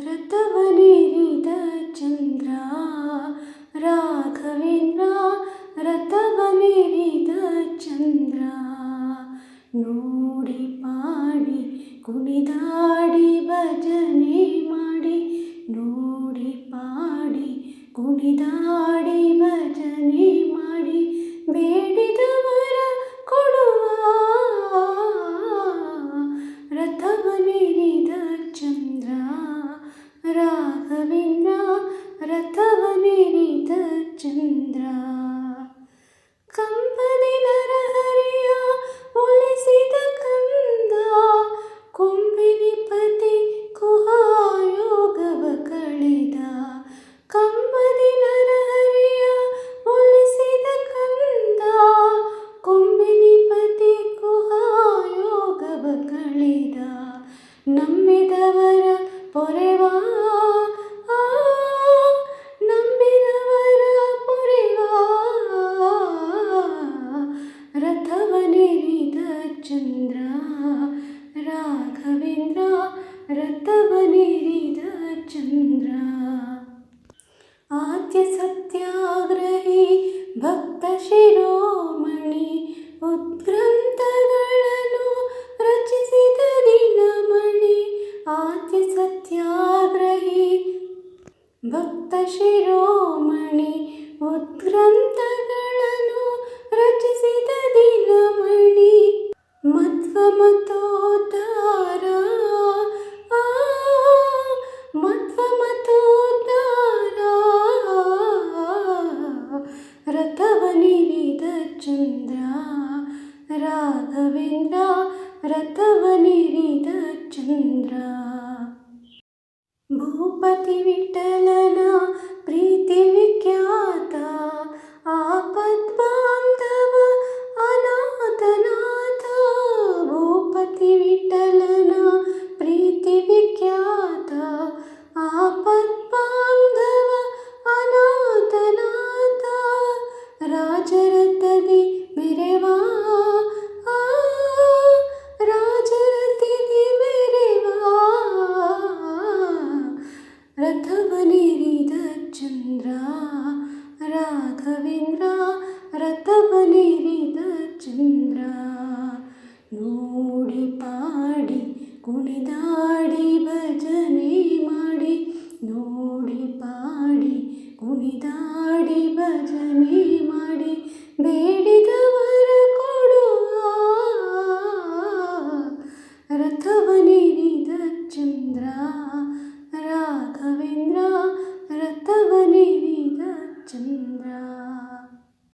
ರಥವನೇರಿದ ಚಂದ್ರ ರಾಘವೇಂದ್ರ ರಥವನೇರಿದ ಚಂದ್ರ ನೋಡಿ ಪಾಡಿ ಕುಣಿದಾಡಿ ಭಜನೆ ಮಾಡಿ ನೋಡಿ ಪಾಡಿ ಕುಣಿದಾಡಿ ಭಜನೆ ಮಾಡಿ ಬೇಡಿದವರ ಕೊಡುವ ರಥವನೇರಿದ ಚಂದ್ರ ರಾಘವೇಂದ್ರ ರಥವನೇರಿದ ಚಂದ್ರ ಕಂಬದಿ ನರಹರಿಯ ಒಲಿಸಿದ ಕಂದ ಕೊಂಬಿನಿಪತಿ ಕುಹಾಯೋಗವ ಕಳೆದ ಕಂಬದಿ ನರಹರಿಯ ಒಲಿಸಿದ ಕಂದ ಕೊಂಬಿನಿಪತಿ ಕುಹಾಯೋಗವ ಕಳೆದ ನಂಬಿದವರ ಪೊರೆವಾ ನಂಬಿದವರ ಪೊರೆವಾ ರಥವನೇರಿದ ಚಂದ್ರ ರಾಘವೇಂದ್ರ ರಥವನೇರಿದ ಚಂದ್ರ ಆದ್ಯ ಸತ್ಯಾಗ್ರಹಿ ಭಕ್ತ ಶಿರೋಮಣಿ ಉದ್ಗ್ರಂಥಗಳನ್ನು ರಚಿಸಿದ ದಿನಮಣಿ ಆದ್ಯ ಸತ್ಯಾಗ್ರಹಿ ಭಕ್ತ ಶಿರೋಮಣಿ ಉದ್ಗ್ರಂಥಗಳನ್ನು ರಚಿಸಿದ ದಿನಮಣಿ ಮಧ್ವಮತೋದ್ಧಾರ ಮಧ್ವಮತೋದ್ಧಾರ ರಥವನೇರಿದ ಚಂದ್ರ ರಾಘವೇಂದ್ರ ರಥವನೇರಿದ ಚಂದ್ರ ಭೂಪತಿ ವಿಠಲನ ಪ್ರೀತಿ ವಿಖ್ಯಾತ ಆಪದ್ಬಾಂಧವ ಅನಾಥನಾಥ ಭೂಪತಿ ವಿಠಲನ ಪ್ರೀತಿ ವಿಖ್ಯಾತ ಆಪದ್ಬಾಂಧವ ಅನಾಥನಾಥ ರಾಜರಥದಿ ಮೆರೆವಾ ರಾಜರಥದಿ ಮೆರೆವಾ ರಥವನೇರಿದ ಚಂದ್ರ ರಾಘವೇಂದ್ರ ರಥವನೇರಿದ ಚಂದ್ರ ನೋಡಿ ಪಾಡಿ ಕುಣಿದಾಡಿ ಭಜನೆ ಮಾಡಿ ನೋಡಿ ಪಾಡಿ ಕುಣಿದಾಡಿ ಭಜನೆ ಮಾಡಿ ಬೇಡಿದವರ ಕೊಡುವ ರಥವನೇರಿದ ಚಂದ್ರ ರಾಘವೇಂದ್ರ ರಥವನೇರಿದ ಚಂದ್ರ